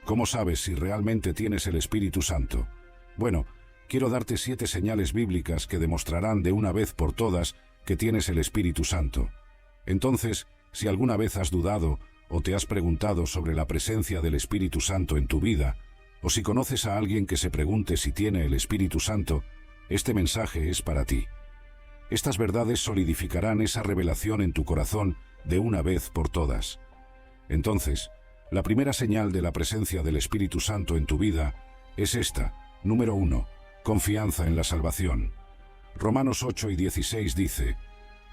¿Cómo sabes si realmente tienes el Espíritu Santo? Bueno, quiero darte 7 señales bíblicas que demostrarán de una vez por todas que tienes el Espíritu Santo. Entonces, si alguna vez has dudado o te has preguntado sobre la presencia del Espíritu Santo en tu vida, o si conoces a alguien que se pregunte si tiene el Espíritu Santo, este mensaje es para ti. Estas verdades solidificarán esa revelación en tu corazón de una vez por todas. Entonces, la primera señal de la presencia del Espíritu Santo en tu vida es esta. Número 1. Confianza en la salvación. Romanos 8:16 dice: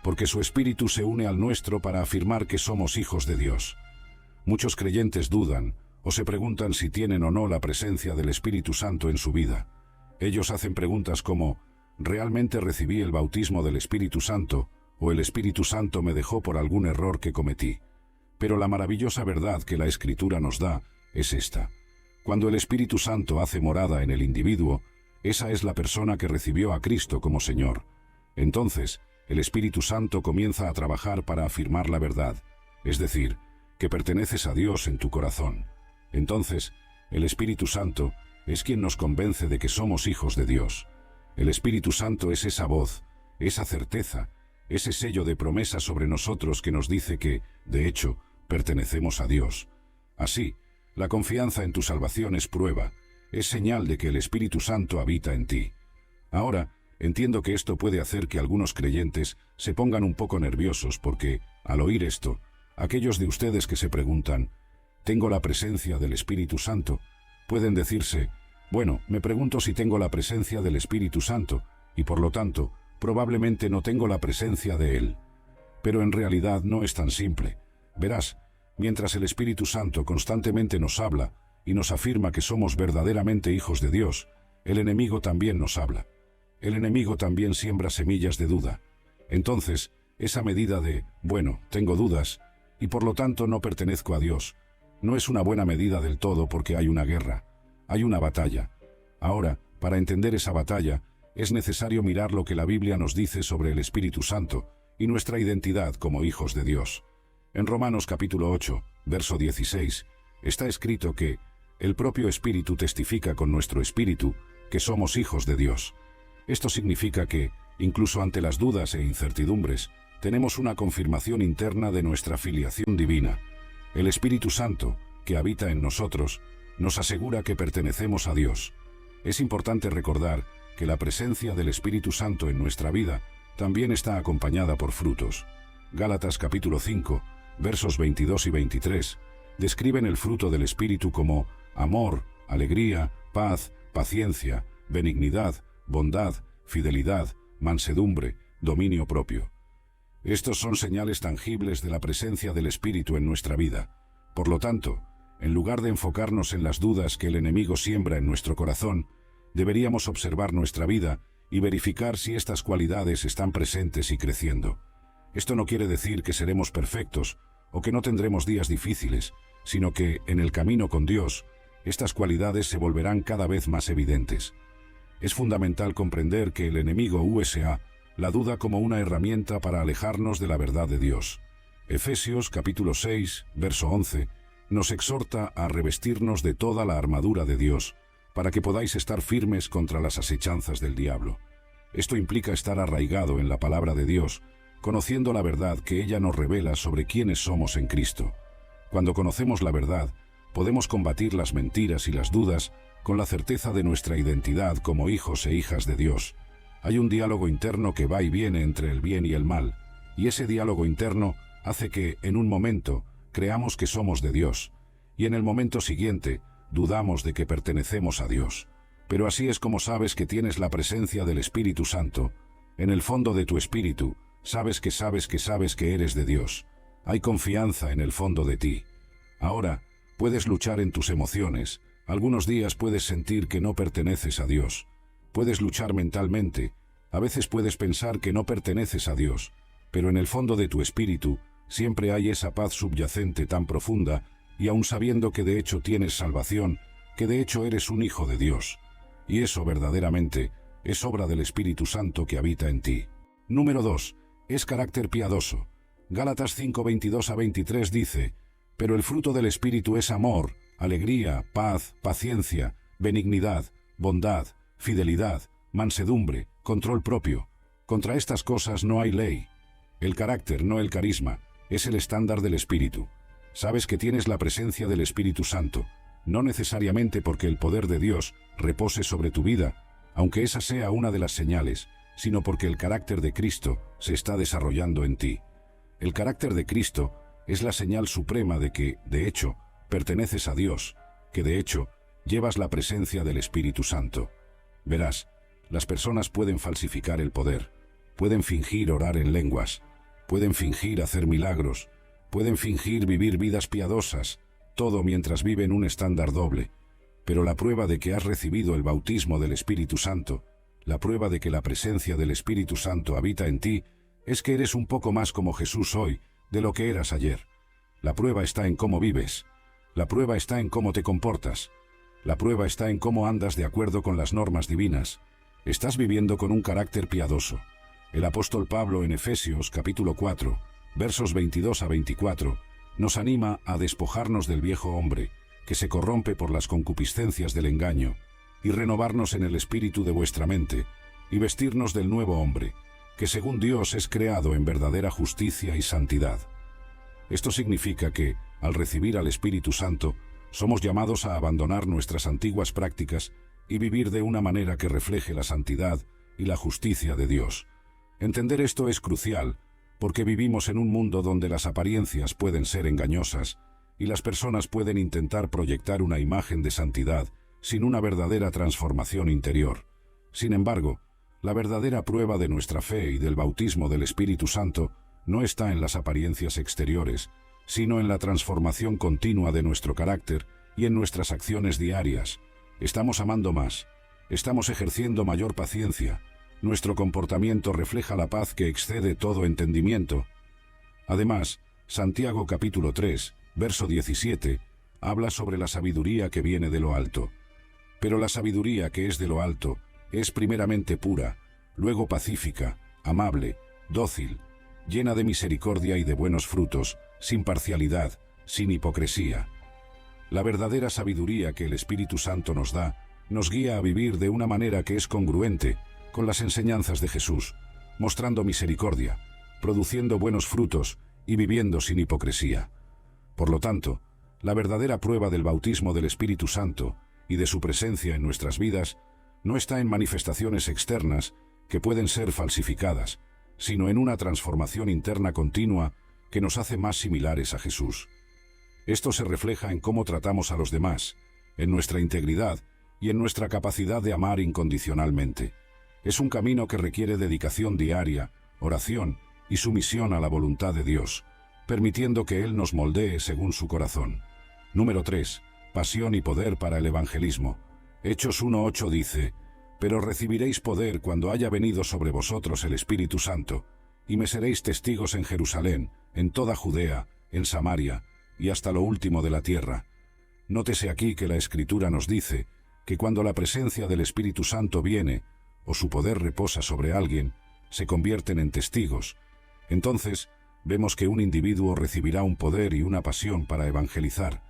porque su Espíritu se une al nuestro para afirmar que somos hijos de Dios. Muchos creyentes dudan o se preguntan si tienen o no la presencia del Espíritu Santo en su vida. Ellos hacen preguntas como: ¿realmente recibí el bautismo del Espíritu Santo o el Espíritu Santo me dejó por algún error que cometí? Pero la maravillosa verdad que la Escritura nos da es esta. Cuando el Espíritu Santo hace morada en el individuo, esa es la persona que recibió a Cristo como Señor. Entonces, el Espíritu Santo comienza a trabajar para afirmar la verdad, es decir, que perteneces a Dios en tu corazón. Entonces, el Espíritu Santo es quien nos convence de que somos hijos de Dios. El Espíritu Santo es esa voz, esa certeza, ese sello de promesa sobre nosotros que nos dice que, de hecho, pertenecemos a Dios. Así, la confianza en tu salvación es prueba, es señal de que el Espíritu Santo habita en ti. Ahora, entiendo que esto puede hacer que algunos creyentes se pongan un poco nerviosos porque, al oír esto, aquellos de ustedes que se preguntan, ¿tengo la presencia del Espíritu Santo?, pueden decirse, bueno, me pregunto si tengo la presencia del Espíritu Santo, y por lo tanto, probablemente no tengo la presencia de Él. Pero en realidad no es tan simple. Verás, mientras el Espíritu Santo constantemente nos habla y nos afirma que somos verdaderamente hijos de Dios, el enemigo también nos habla. El enemigo también siembra semillas de duda. Entonces, esa medida de, bueno, tengo dudas, y por lo tanto no pertenezco a Dios, no es una buena medida del todo porque hay una guerra, hay una batalla. Ahora, para entender esa batalla, es necesario mirar lo que la Biblia nos dice sobre el Espíritu Santo y nuestra identidad como hijos de Dios. En Romanos capítulo 8, verso 16, está escrito que el propio Espíritu testifica con nuestro espíritu que somos hijos de Dios. Esto significa que, incluso ante las dudas e incertidumbres, tenemos una confirmación interna de nuestra filiación divina. El Espíritu Santo, que habita en nosotros, nos asegura que pertenecemos a Dios. Es importante recordar que la presencia del Espíritu Santo en nuestra vida también está acompañada por frutos. Gálatas capítulo 5, versos 22 y 23, describen el fruto del Espíritu como amor, alegría, paz, paciencia, benignidad, bondad, fidelidad, mansedumbre, dominio propio. Estos son señales tangibles de la presencia del Espíritu en nuestra vida. Por lo tanto, en lugar de enfocarnos en las dudas que el enemigo siembra en nuestro corazón, deberíamos observar nuestra vida y verificar si estas cualidades están presentes y creciendo. Esto no quiere decir que seremos perfectos o que no tendremos días difíciles, sino que, en el camino con Dios, estas cualidades se volverán cada vez más evidentes. Es fundamental comprender que el enemigo usa la duda como una herramienta para alejarnos de la verdad de Dios. Efesios capítulo 6, verso 11, nos exhorta a revestirnos de toda la armadura de Dios, para que podáis estar firmes contra las asechanzas del diablo. Esto implica estar arraigado en la palabra de Dios, conociendo la verdad que ella nos revela sobre quiénes somos en Cristo. Cuando conocemos la verdad, podemos combatir las mentiras y las dudas con la certeza de nuestra identidad como hijos e hijas de Dios. Hay un diálogo interno que va y viene entre el bien y el mal, y ese diálogo interno hace que, en un momento, creamos que somos de Dios, y en el momento siguiente, dudamos de que pertenecemos a Dios. Pero así es como sabes que tienes la presencia del Espíritu Santo. En el fondo de tu espíritu, sabes que eres de Dios. Hay confianza en el fondo de ti. Ahora, puedes luchar en tus emociones. Algunos días puedes sentir que no perteneces a Dios. Puedes luchar mentalmente. A veces puedes pensar que no perteneces a Dios. Pero en el fondo de tu espíritu, siempre hay esa paz subyacente tan profunda, y aun sabiendo que de hecho tienes salvación, que de hecho eres un hijo de Dios. Y eso verdaderamente es obra del Espíritu Santo que habita en ti. Número 2. Es carácter piadoso. Gálatas 5, 22 a 23 dice: pero el fruto del Espíritu es amor, alegría, paz, paciencia, benignidad, bondad, fidelidad, mansedumbre, control propio. Contra estas cosas no hay ley. El carácter, no el carisma, es el estándar del Espíritu. Sabes que tienes la presencia del Espíritu Santo, no necesariamente porque el poder de Dios repose sobre tu vida, aunque esa sea una de las señales, sino porque el carácter de Cristo se está desarrollando en ti. El carácter de Cristo es la señal suprema de que, de hecho, perteneces a Dios, que de hecho, llevas la presencia del Espíritu Santo. Verás, las personas pueden falsificar el poder, pueden fingir orar en lenguas, pueden fingir hacer milagros, pueden fingir vivir vidas piadosas, todo mientras viven un estándar doble. Pero la prueba de que has recibido el bautismo del Espíritu Santo, la prueba de que la presencia del Espíritu Santo habita en ti, es que eres un poco más como Jesús hoy de lo que eras ayer. La prueba está en cómo vives. La prueba está en cómo te comportas. La prueba está en cómo andas de acuerdo con las normas divinas. Estás viviendo con un carácter piadoso. El apóstol Pablo en Efesios capítulo 4, versos 22 a 24, nos anima a despojarnos del viejo hombre, que se corrompe por las concupiscencias del engaño, y renovarnos en el espíritu de vuestra mente, y vestirnos del nuevo hombre, que según Dios es creado en verdadera justicia y santidad. Esto significa que, al recibir al Espíritu Santo, somos llamados a abandonar nuestras antiguas prácticas y vivir de una manera que refleje la santidad y la justicia de Dios. Entender esto es crucial, porque vivimos en un mundo donde las apariencias pueden ser engañosas, y las personas pueden intentar proyectar una imagen de santidad sin una verdadera transformación interior. Sin embargo, la verdadera prueba de nuestra fe y del bautismo del Espíritu Santo no está en las apariencias exteriores, sino en la transformación continua de nuestro carácter y en nuestras acciones diarias. Estamos amando más, estamos ejerciendo mayor paciencia, nuestro comportamiento refleja la paz que excede todo entendimiento. Además, Santiago capítulo 3, verso 17, habla sobre la sabiduría que viene de lo alto. Pero la sabiduría que es de lo alto es primeramente pura, luego pacífica, amable, dócil, llena de misericordia y de buenos frutos, sin parcialidad, sin hipocresía. La verdadera sabiduría que el Espíritu Santo nos da, nos guía a vivir de una manera que es congruente con las enseñanzas de Jesús, mostrando misericordia, produciendo buenos frutos y viviendo sin hipocresía. Por lo tanto, la verdadera prueba del bautismo del Espíritu Santo y de su presencia en nuestras vidas no está en manifestaciones externas que pueden ser falsificadas, sino en una transformación interna continua que nos hace más similares a Jesús. Esto se refleja en cómo tratamos a los demás, en nuestra integridad y en nuestra capacidad de amar incondicionalmente. Es un camino que requiere dedicación diaria, oración y sumisión a la voluntad de Dios, permitiendo que Él nos moldee según su corazón. Número 3. Pasión y poder para el evangelismo. Hechos 1:8 dice: «Pero recibiréis poder cuando haya venido sobre vosotros el Espíritu Santo, y me seréis testigos en Jerusalén, en toda Judea, en Samaria, y hasta lo último de la tierra». Nótese aquí que la Escritura nos dice que cuando la presencia del Espíritu Santo viene, o su poder reposa sobre alguien, se convierten en testigos. Entonces, vemos que un individuo recibirá un poder y una pasión para evangelizar.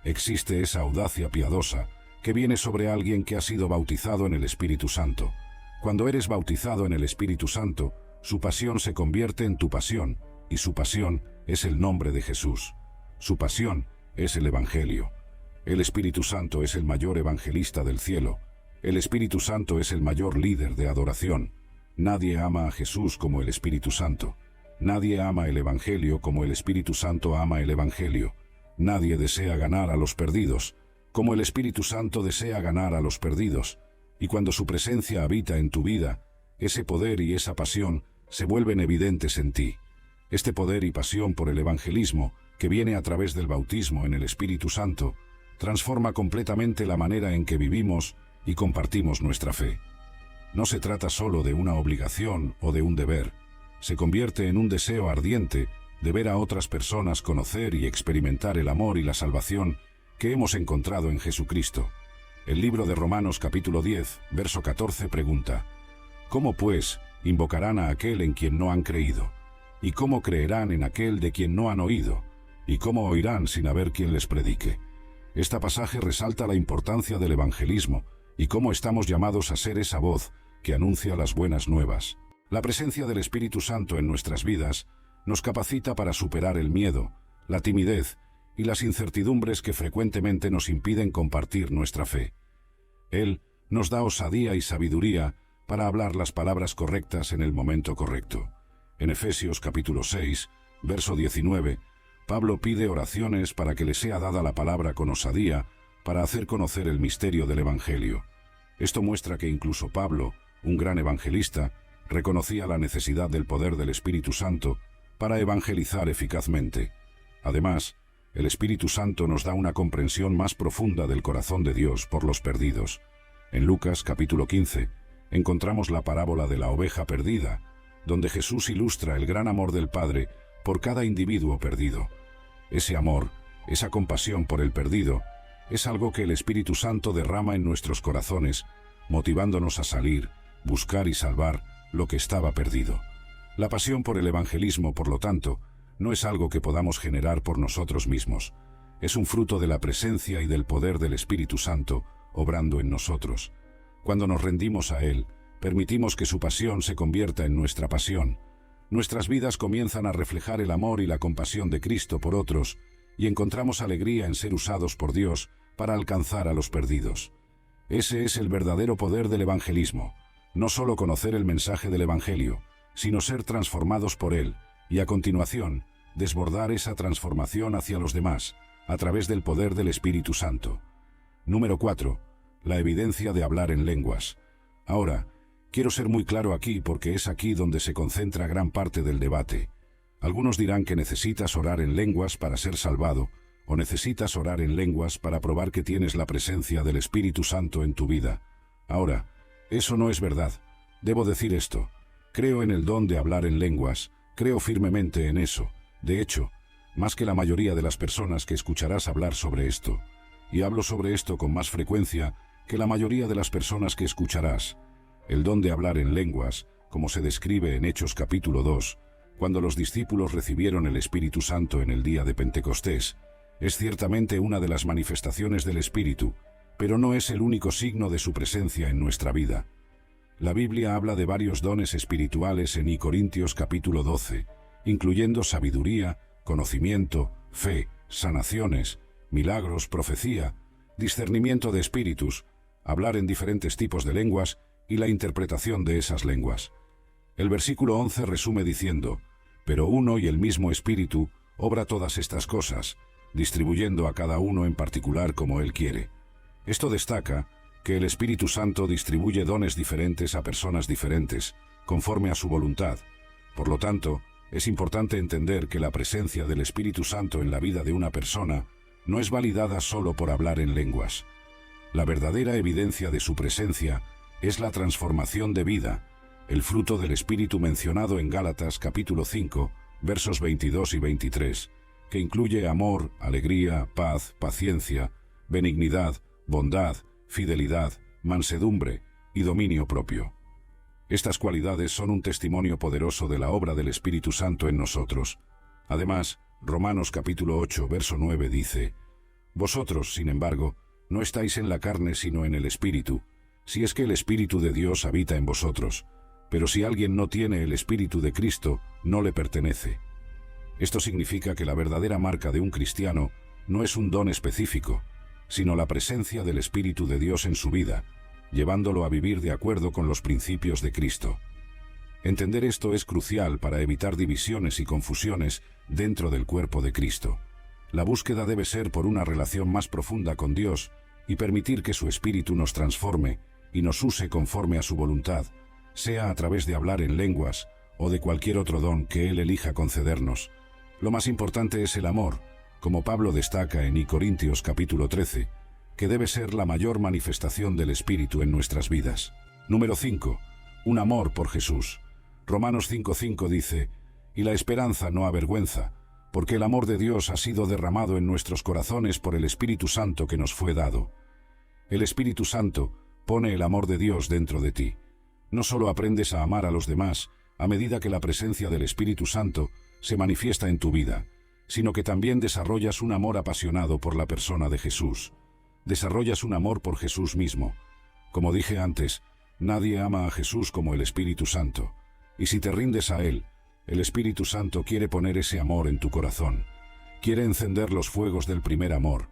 Existe esa audacia piadosa que viene sobre alguien que ha sido bautizado en el Espíritu Santo. Cuando eres bautizado en el Espíritu Santo, su pasión se convierte en tu pasión, y su pasión es el nombre de Jesús. Su pasión es el Evangelio. El Espíritu Santo es el mayor evangelista del cielo. El Espíritu Santo es el mayor líder de adoración. Nadie ama a Jesús como el Espíritu Santo. Nadie ama el Evangelio como el Espíritu Santo ama el Evangelio. Nadie desea ganar a los perdidos, como el Espíritu Santo desea ganar a los perdidos. Y cuando su presencia habita en tu vida, ese poder y esa pasión se vuelven evidentes en ti. Este poder y pasión por el evangelismo, que viene a través del bautismo en el Espíritu Santo, transforma completamente la manera en que vivimos y compartimos nuestra fe. No se trata solo de una obligación o de un deber. Se convierte en un deseo ardiente de ver a otras personas conocer y experimentar el amor y la salvación que hemos encontrado en Jesucristo. El libro de Romanos capítulo 10, verso 14 pregunta: ¿Cómo pues invocarán a aquel en quien no han creído? ¿Y cómo creerán en aquel de quien no han oído? ¿Y cómo oirán sin haber quien les predique? Este pasaje resalta la importancia del evangelismo y cómo estamos llamados a ser esa voz que anuncia las buenas nuevas. La presencia del Espíritu Santo en nuestras vidas nos capacita para superar el miedo, la timidez y las incertidumbres que frecuentemente nos impiden compartir nuestra fe. Él nos da osadía y sabiduría para hablar las palabras correctas en el momento correcto. En Efesios capítulo 6, verso 19, Pablo pide oraciones para que le sea dada la palabra con osadía para hacer conocer el misterio del Evangelio. Esto muestra que incluso Pablo, un gran evangelista, reconocía la necesidad del poder del Espíritu Santo para evangelizar eficazmente. Además, el Espíritu Santo nos da una comprensión más profunda del corazón de Dios por los perdidos. En Lucas capítulo 15, encontramos la parábola de la oveja perdida, donde Jesús ilustra el gran amor del Padre por cada individuo perdido. Ese amor, esa compasión por el perdido, es algo que el Espíritu Santo derrama en nuestros corazones, motivándonos a salir, buscar y salvar lo que estaba perdido. La pasión por el evangelismo, por lo tanto, no es algo que podamos generar por nosotros mismos. Es un fruto de la presencia y del poder del Espíritu Santo obrando en nosotros. Cuando nos rendimos a Él, permitimos que su pasión se convierta en nuestra pasión. Nuestras vidas comienzan a reflejar el amor y la compasión de Cristo por otros, y encontramos alegría en ser usados por Dios para alcanzar a los perdidos. Ese es el verdadero poder del evangelismo. No solo conocer el mensaje del Evangelio, sino ser transformados por él, y a continuación, desbordar esa transformación hacia los demás, a través del poder del Espíritu Santo. Número 4. La evidencia de hablar en lenguas. Ahora, quiero ser muy claro aquí porque es aquí donde se concentra gran parte del debate. Algunos dirán que necesitas orar en lenguas para ser salvado, o necesitas orar en lenguas para probar que tienes la presencia del Espíritu Santo en tu vida. Ahora, eso no es verdad. Debo decir esto. Creo en el don de hablar en lenguas, creo firmemente en eso. De hecho, más que la mayoría de las personas que escucharás hablar sobre esto. Y hablo sobre esto con más frecuencia que la mayoría de las personas que escucharás. El don de hablar en lenguas, como se describe en Hechos capítulo 2, cuando los discípulos recibieron el Espíritu Santo en el día de Pentecostés, es ciertamente una de las manifestaciones del Espíritu, pero no es el único signo de su presencia en nuestra vida. La Biblia habla de varios dones espirituales en Corintios capítulo 12, incluyendo sabiduría, conocimiento, fe, sanaciones, milagros, profecía, discernimiento de espíritus, hablar en diferentes tipos de lenguas y la interpretación de esas lenguas. El versículo 11 resume diciendo: «Pero uno y el mismo Espíritu obra todas estas cosas, distribuyendo a cada uno en particular como Él quiere». Esto destaca que el Espíritu Santo distribuye dones diferentes a personas diferentes, conforme a su voluntad. Por lo tanto, es importante entender que la presencia del Espíritu Santo en la vida de una persona no es validada solo por hablar en lenguas. La verdadera evidencia de su presencia es la transformación de vida, el fruto del Espíritu mencionado en Gálatas capítulo 5, versos 22 y 23, que incluye amor, alegría, paz, paciencia, benignidad, bondad, fidelidad, mansedumbre y dominio propio. Estas cualidades son un testimonio poderoso de la obra del Espíritu Santo en nosotros. Además, Romanos capítulo 8, verso 9 dice: «Vosotros, sin embargo, no estáis en la carne sino en el Espíritu, si es que el Espíritu de Dios habita en vosotros. Pero si alguien no tiene el Espíritu de Cristo, no le pertenece». Esto significa que la verdadera marca de un cristiano no es un don específico, sino la presencia del Espíritu de Dios en su vida, llevándolo a vivir de acuerdo con los principios de Cristo. Entender esto es crucial para evitar divisiones y confusiones dentro del cuerpo de Cristo. La búsqueda debe ser por una relación más profunda con Dios y permitir que su Espíritu nos transforme y nos use conforme a su voluntad, sea a través de hablar en lenguas o de cualquier otro don que Él elija concedernos. Lo más importante es el amor, como Pablo destaca en Corintios capítulo 13, que debe ser la mayor manifestación del Espíritu en nuestras vidas. Número 5. Un amor por Jesús. Romanos 5:5 dice: «Y la esperanza no avergüenza, porque el amor de Dios ha sido derramado en nuestros corazones por el Espíritu Santo que nos fue dado». El Espíritu Santo pone el amor de Dios dentro de ti. No solo aprendes a amar a los demás a medida que la presencia del Espíritu Santo se manifiesta en tu vida, sino que también desarrollas un amor apasionado por la persona de Jesús. Desarrollas un amor por Jesús mismo. Como dije antes, nadie ama a Jesús como el Espíritu Santo. Y si te rindes a Él, el Espíritu Santo quiere poner ese amor en tu corazón. Quiere encender los fuegos del primer amor.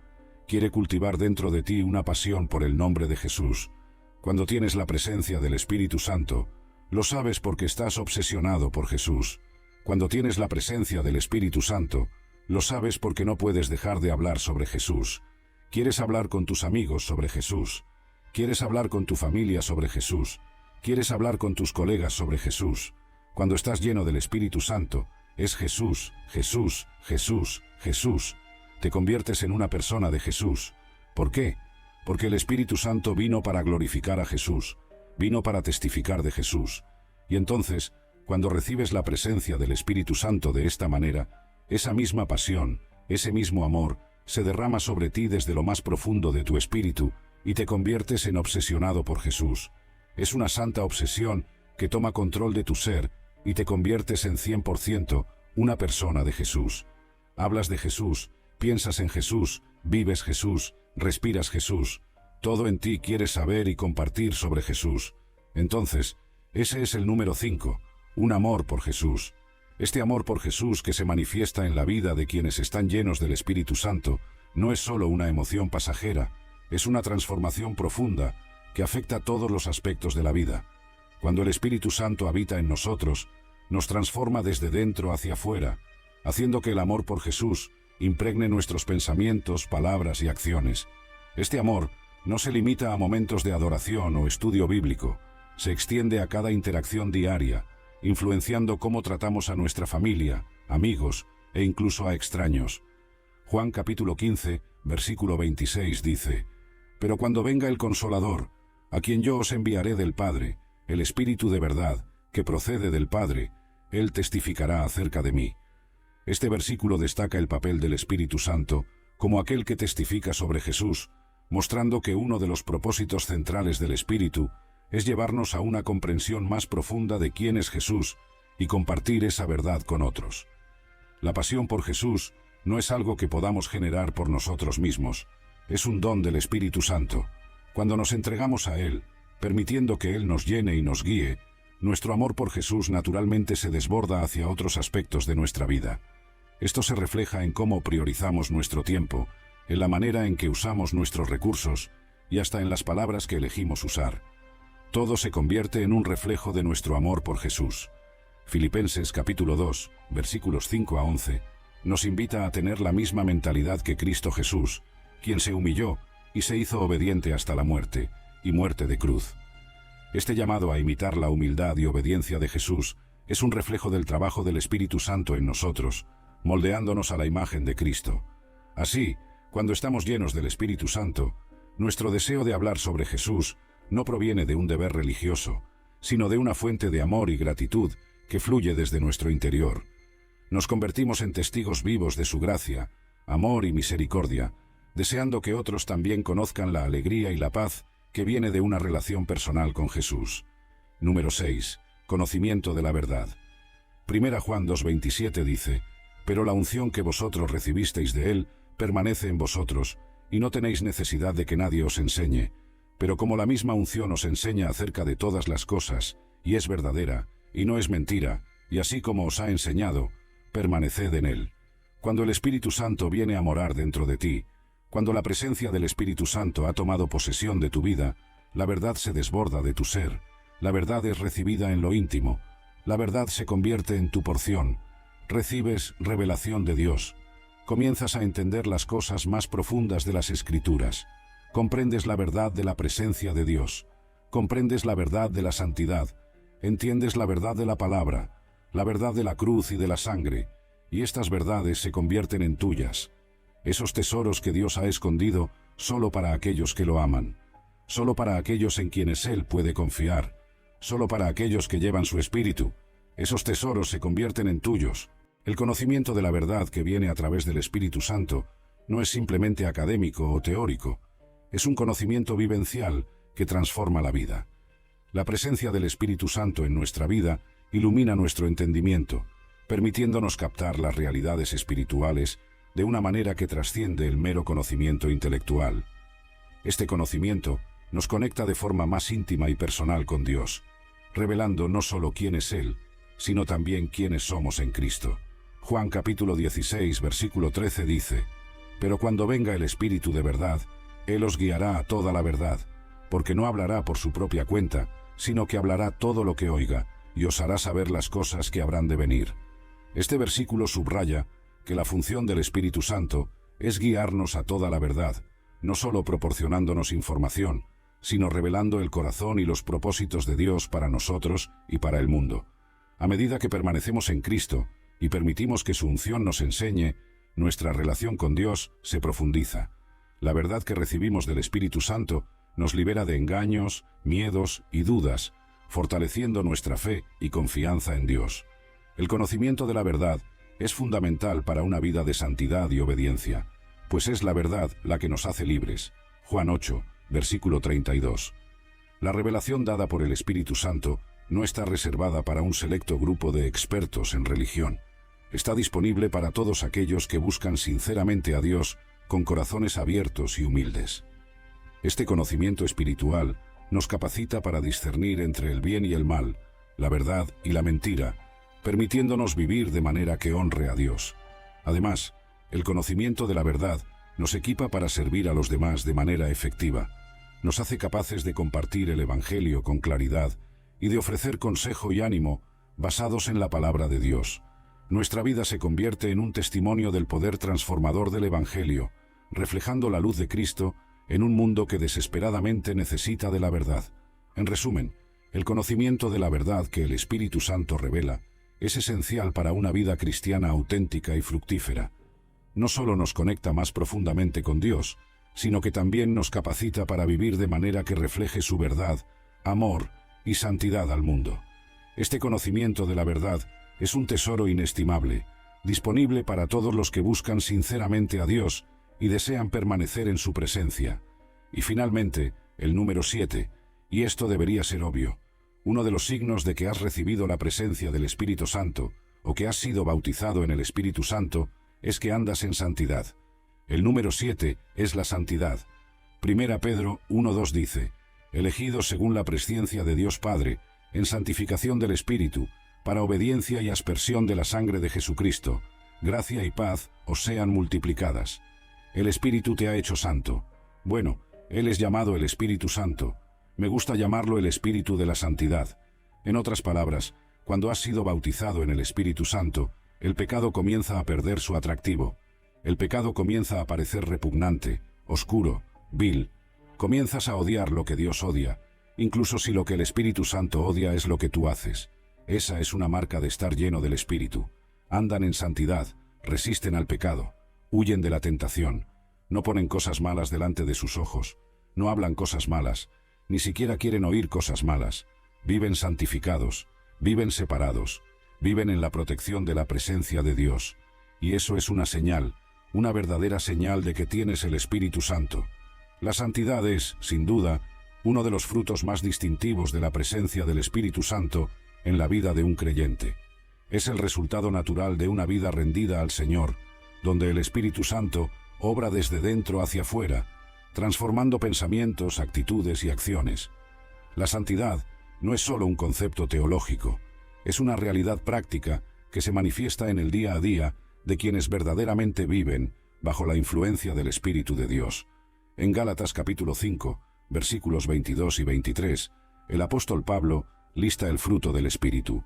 Quiere cultivar dentro de ti una pasión por el nombre de Jesús. Cuando tienes la presencia del Espíritu Santo, lo sabes porque estás obsesionado por Jesús. Cuando tienes la presencia del Espíritu Santo, lo sabes porque no puedes dejar de hablar sobre Jesús. Quieres hablar con tus amigos sobre Jesús. Quieres hablar con tu familia sobre Jesús. Quieres hablar con tus colegas sobre Jesús. Cuando estás lleno del Espíritu Santo, es Jesús, Jesús, Jesús, Jesús. Te conviertes en una persona de Jesús. ¿Por qué? Porque el Espíritu Santo vino para glorificar a Jesús, vino para testificar de Jesús. Y entonces, cuando recibes la presencia del Espíritu Santo de esta manera, esa misma pasión, ese mismo amor, se derrama sobre ti desde lo más profundo de tu espíritu y te conviertes en obsesionado por Jesús. Es una santa obsesión que toma control de tu ser y te conviertes en 100% una persona de Jesús. Hablas de Jesús, piensas en Jesús, vives Jesús, respiras Jesús. Todo en ti quieres saber y compartir sobre Jesús. Entonces, ese es el número 5, un amor por Jesús. Este amor por Jesús que se manifiesta en la vida de quienes están llenos del Espíritu Santo no es solo una emoción pasajera, es una transformación profunda que afecta todos los aspectos de la vida. Cuando el Espíritu Santo habita en nosotros, nos transforma desde dentro hacia afuera, haciendo que el amor por Jesús impregne nuestros pensamientos, palabras y acciones. Este amor no se limita a momentos de adoración o estudio bíblico, se extiende a cada interacción diaria, influenciando cómo tratamos a nuestra familia, amigos e incluso a extraños. Juan capítulo 15, versículo 26 dice: «Pero cuando venga el Consolador, a quien yo os enviaré del Padre, el Espíritu de verdad, que procede del Padre, Él testificará acerca de mí». Este versículo destaca el papel del Espíritu Santo como aquel que testifica sobre Jesús, mostrando que uno de los propósitos centrales del Espíritu es llevarnos a una comprensión más profunda de quién es Jesús y compartir esa verdad con otros. La pasión por Jesús no es algo que podamos generar por nosotros mismos, es un don del Espíritu Santo. Cuando nos entregamos a Él, permitiendo que Él nos llene y nos guíe, nuestro amor por Jesús naturalmente se desborda hacia otros aspectos de nuestra vida. Esto se refleja en cómo priorizamos nuestro tiempo, en la manera en que usamos nuestros recursos y hasta en las palabras que elegimos usar. Todo se convierte en un reflejo de nuestro amor por Jesús. Filipenses capítulo 2, versículos 5 a 11, nos invita a tener la misma mentalidad que Cristo Jesús, quien se humilló y se hizo obediente hasta la muerte, y muerte de cruz. Este llamado a imitar la humildad y obediencia de Jesús es un reflejo del trabajo del Espíritu Santo en nosotros, moldeándonos a la imagen de Cristo. Así, cuando estamos llenos del Espíritu Santo, nuestro deseo de hablar sobre Jesús no proviene de un deber religioso, sino de una fuente de amor y gratitud que fluye desde nuestro interior. Nos convertimos en testigos vivos de su gracia, amor y misericordia, deseando que otros también conozcan la alegría y la paz que viene de una relación personal con Jesús. Número 6. Conocimiento de la verdad. 1 Juan 2:27 dice: «Pero la unción que vosotros recibisteis de Él permanece en vosotros, y no tenéis necesidad de que nadie os enseñe. Pero como la misma unción os enseña acerca de todas las cosas, y es verdadera, y no es mentira, y así como os ha enseñado, permaneced en Él». Cuando el Espíritu Santo viene a morar dentro de ti, cuando la presencia del Espíritu Santo ha tomado posesión de tu vida, la verdad se desborda de tu ser, la verdad es recibida en lo íntimo, la verdad se convierte en tu porción, recibes revelación de Dios, comienzas a entender las cosas más profundas de las Escrituras, comprendes la verdad de la presencia de Dios, comprendes la verdad de la santidad, entiendes la verdad de la palabra, la verdad de la cruz y de la sangre, y estas verdades se convierten en tuyas. Esos tesoros que Dios ha escondido solo para aquellos que lo aman, solo para aquellos en quienes Él puede confiar, solo para aquellos que llevan su espíritu. Esos tesoros se convierten en tuyos. El conocimiento de la verdad que viene a través del Espíritu Santo no es simplemente académico o teórico, es un conocimiento vivencial que transforma la vida. La presencia del Espíritu Santo en nuestra vida ilumina nuestro entendimiento, permitiéndonos captar las realidades espirituales de una manera que trasciende el mero conocimiento intelectual. Este conocimiento nos conecta de forma más íntima y personal con Dios, revelando no solo quién es Él, sino también quiénes somos en Cristo. Juan capítulo 16, versículo 13 dice: «Pero cuando venga el Espíritu de verdad, Él os guiará a toda la verdad, porque no hablará por su propia cuenta, sino que hablará todo lo que oiga, y os hará saber las cosas que habrán de venir». Este versículo subraya que la función del Espíritu Santo es guiarnos a toda la verdad, no solo proporcionándonos información, sino revelando el corazón y los propósitos de Dios para nosotros y para el mundo. A medida que permanecemos en Cristo y permitimos que su unción nos enseñe, nuestra relación con Dios se profundiza. La verdad que recibimos del Espíritu Santo nos libera de engaños, miedos y dudas, fortaleciendo nuestra fe y confianza en Dios. El conocimiento de la verdad es fundamental para una vida de santidad y obediencia, pues es la verdad la que nos hace libres. Juan 8, versículo 32. La revelación dada por el Espíritu Santo no está reservada para un selecto grupo de expertos en religión. Está disponible para todos aquellos que buscan sinceramente a Dios con corazones abiertos y humildes. Este conocimiento espiritual nos capacita para discernir entre el bien y el mal, la verdad y la mentira, permitiéndonos vivir de manera que honre a Dios. Además, el conocimiento de la verdad nos equipa para servir a los demás de manera efectiva, nos hace capaces de compartir el Evangelio con claridad y de ofrecer consejo y ánimo basados en la palabra de Dios. Nuestra vida se convierte en un testimonio del poder transformador del Evangelio, reflejando la luz de Cristo en un mundo que desesperadamente necesita de la verdad. En resumen, el conocimiento de la verdad que el Espíritu Santo revela es esencial para una vida cristiana auténtica y fructífera. No solo nos conecta más profundamente con Dios, sino que también nos capacita para vivir de manera que refleje su verdad, amor y santidad al mundo. Este conocimiento de la verdad es un tesoro inestimable, disponible para todos los que buscan sinceramente a Dios y desean permanecer en su presencia. Y finalmente, el número 7, y esto debería ser obvio: uno de los signos de que has recibido la presencia del Espíritu Santo o que has sido bautizado en el Espíritu Santo es que andas en santidad. El número 7 es la santidad. 1 Pedro 1:2 dice: «Elegidos según la presciencia de Dios Padre, en santificación del Espíritu, para obediencia y aspersión de la sangre de Jesucristo, gracia y paz os sean multiplicadas». El Espíritu te ha hecho santo. Bueno, Él es llamado el Espíritu Santo. Me gusta llamarlo el Espíritu de la Santidad. En otras palabras, cuando has sido bautizado en el Espíritu Santo, el pecado comienza a perder su atractivo. El pecado comienza a parecer repugnante, oscuro, vil. Comienzas a odiar lo que Dios odia, incluso si lo que el Espíritu Santo odia es lo que tú haces. Esa es una marca de estar lleno del Espíritu. Andan en santidad, resisten al pecado, huyen de la tentación, no ponen cosas malas delante de sus ojos, no hablan cosas malas, ni siquiera quieren oír cosas malas. Viven santificados, viven separados, viven en la protección de la presencia de Dios. Y eso es una señal, una verdadera señal de que tienes el Espíritu Santo. La santidad es, sin duda, uno de los frutos más distintivos de la presencia del Espíritu Santo en la vida de un creyente. Es el resultado natural de una vida rendida al Señor, donde el Espíritu Santo obra desde dentro hacia afuera, transformando pensamientos, actitudes y acciones. La santidad no es solo un concepto teológico, es una realidad práctica que se manifiesta en el día a día de quienes verdaderamente viven bajo la influencia del Espíritu de Dios. En Gálatas capítulo 5, versículos 22 y 23, el apóstol Pablo lista el fruto del Espíritu.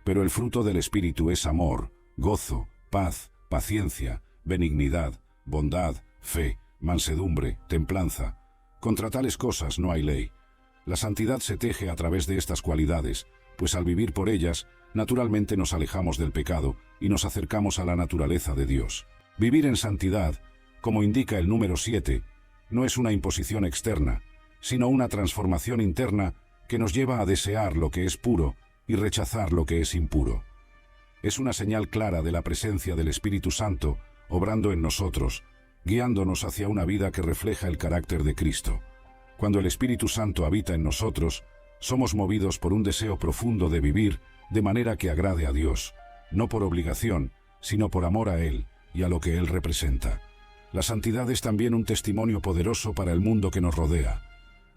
Pero el fruto del Espíritu es amor, gozo, paz, paciencia, benignidad, bondad, fe, mansedumbre, templanza. Contra tales cosas no hay ley. La santidad se teje a través de estas cualidades, pues al vivir por ellas, naturalmente nos alejamos del pecado y nos acercamos a la naturaleza de Dios. Vivir en santidad, como indica el número 7, no es una imposición externa, sino una transformación interna que nos lleva a desear lo que es puro y rechazar lo que es impuro. Es una señal clara de la presencia del Espíritu Santo obrando en nosotros, guiándonos hacia una vida que refleja el carácter de Cristo. Cuando el Espíritu Santo habita en nosotros, somos movidos por un deseo profundo de vivir de manera que agrade a Dios. no por obligación, sino por amor a Él y a lo que Él representa. La santidad es también un testimonio poderoso para el mundo que nos rodea.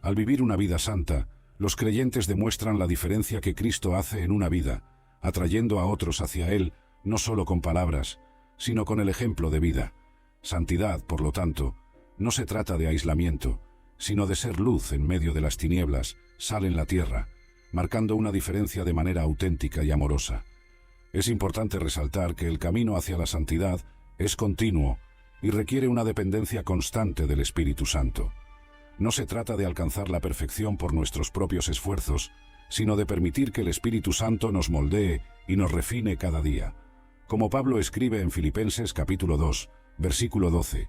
Al vivir una vida santa, los creyentes demuestran la diferencia que Cristo hace en una vida, atrayendo a otros hacia Él, no solo con palabras, sino con el ejemplo de vida. Santidad, por lo tanto, no se trata de aislamiento, sino de ser luz en medio de las tinieblas, sal en la tierra, marcando una diferencia de manera auténtica y amorosa. Es importante resaltar que el camino hacia la santidad es continuo y requiere una dependencia constante del Espíritu Santo. No se trata de alcanzar la perfección por nuestros propios esfuerzos, sino de permitir que el Espíritu Santo nos moldee y nos refine cada día. Como Pablo escribe en Filipenses capítulo 2, versículo 12.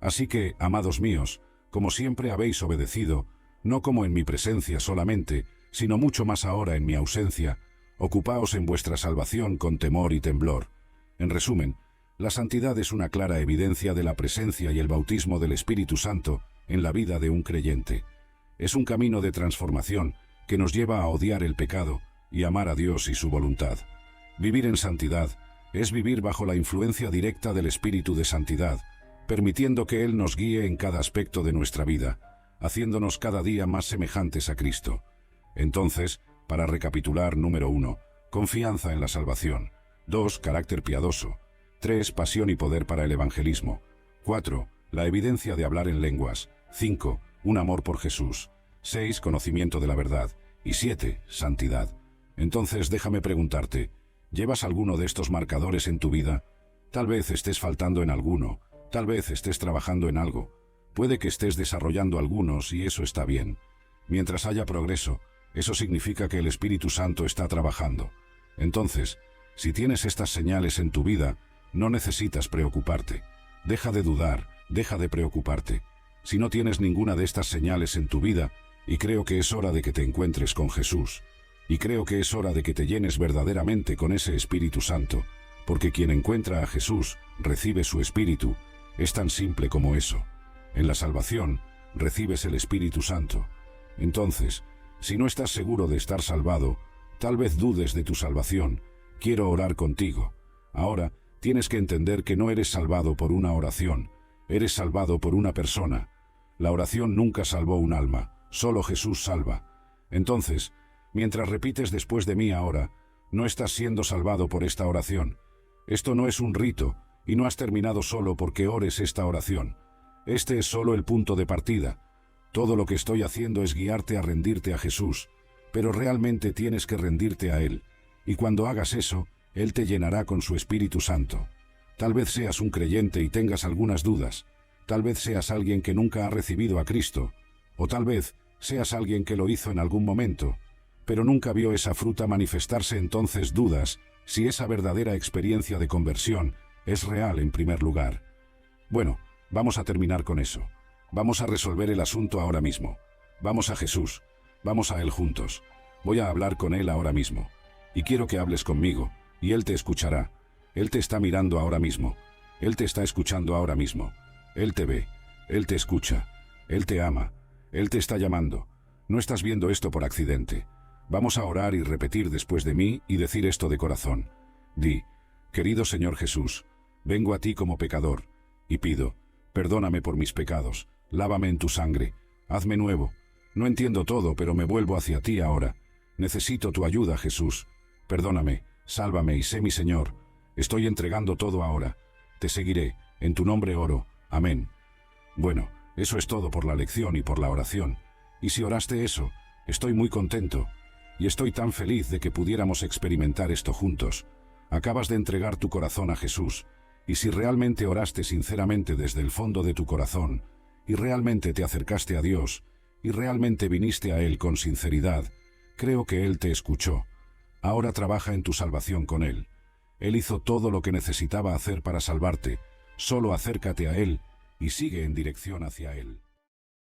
Así que, amados míos, como siempre habéis obedecido, no como en mi presencia solamente, sino mucho más ahora en mi ausencia, ocupaos en vuestra salvación con temor y temblor. En resumen, la santidad es una clara evidencia de la presencia y el bautismo del Espíritu Santo en la vida de un creyente. Es un camino de transformación que nos lleva a odiar el pecado y amar a Dios y su voluntad. Vivir en santidad es vivir bajo la influencia directa del Espíritu de Santidad, permitiendo que Él nos guíe en cada aspecto de nuestra vida, haciéndonos cada día más semejantes a Cristo. Entonces, para recapitular, número 1, confianza en la salvación. 2, carácter piadoso. 3, pasión y poder para el evangelismo. 4, la evidencia de hablar en lenguas. 5, un amor por Jesús. 6, conocimiento de la verdad. Y 7, santidad. Entonces déjame preguntarte, ¿llevas alguno de estos marcadores en tu vida? Tal vez estés faltando en alguno, tal vez estés trabajando en algo. Puede que estés desarrollando algunos y eso está bien. Mientras haya progreso, eso significa que el Espíritu Santo está trabajando. Entonces, si tienes estas señales en tu vida, no necesitas preocuparte. Deja de dudar, deja de preocuparte. Si no tienes ninguna de estas señales en tu vida, y creo que es hora de que te encuentres con Jesús, y creo que es hora de que te llenes verdaderamente con ese Espíritu Santo, porque quien encuentra a Jesús, recibe su Espíritu. Es tan simple como eso. En la salvación, recibes el Espíritu Santo. Entonces, si no estás seguro de estar salvado, tal vez dudes de tu salvación, quiero orar contigo. Ahora, tienes que entender que no eres salvado por una oración, eres salvado por una persona. La oración nunca salvó un alma, solo Jesús salva. Entonces, mientras repites después de mí ahora, no estás siendo salvado por esta oración. Esto no es un rito, y no has terminado solo porque ores esta oración. Este es solo el punto de partida. Todo lo que estoy haciendo es guiarte a rendirte a Jesús, pero realmente tienes que rendirte a Él. Y cuando hagas eso, Él te llenará con su Espíritu Santo. Tal vez seas un creyente y tengas algunas dudas. Tal vez seas alguien que nunca ha recibido a Cristo. O tal vez seas alguien que lo hizo en algún momento, pero nunca vio esa fruta manifestarse. Entonces dudas si esa verdadera experiencia de conversión es real en primer lugar. Bueno, vamos a terminar con eso. Vamos a resolver el asunto ahora mismo. Vamos a Jesús. Vamos a Él juntos. Voy a hablar con Él ahora mismo. Y quiero que hables conmigo, y Él te escuchará. Él te está mirando ahora mismo. Él te está escuchando ahora mismo. Él te ve. Él te escucha. Él te ama. Él te está llamando. No estás viendo esto por accidente. Vamos a orar y repetir después de mí y decir esto de corazón. Di, querido Señor Jesús, vengo a ti como pecador, y pido, perdóname por mis pecados, lávame en tu sangre, hazme nuevo. No entiendo todo, pero me vuelvo hacia ti ahora. Necesito tu ayuda, Jesús. Perdóname, sálvame y sé mi Señor. Estoy entregando todo ahora. Te seguiré, en tu nombre oro. Amén. Bueno, eso es todo por la lección y por la oración. Y si oraste eso, estoy muy contento. Y estoy tan feliz de que pudiéramos experimentar esto juntos. Acabas de entregar tu corazón a Jesús. Y si realmente oraste sinceramente desde el fondo de tu corazón, y realmente te acercaste a Dios, y realmente viniste a Él con sinceridad, creo que Él te escuchó. Ahora trabaja en tu salvación con Él. Él hizo todo lo que necesitaba hacer para salvarte. Solo acércate a Él y sigue en dirección hacia Él.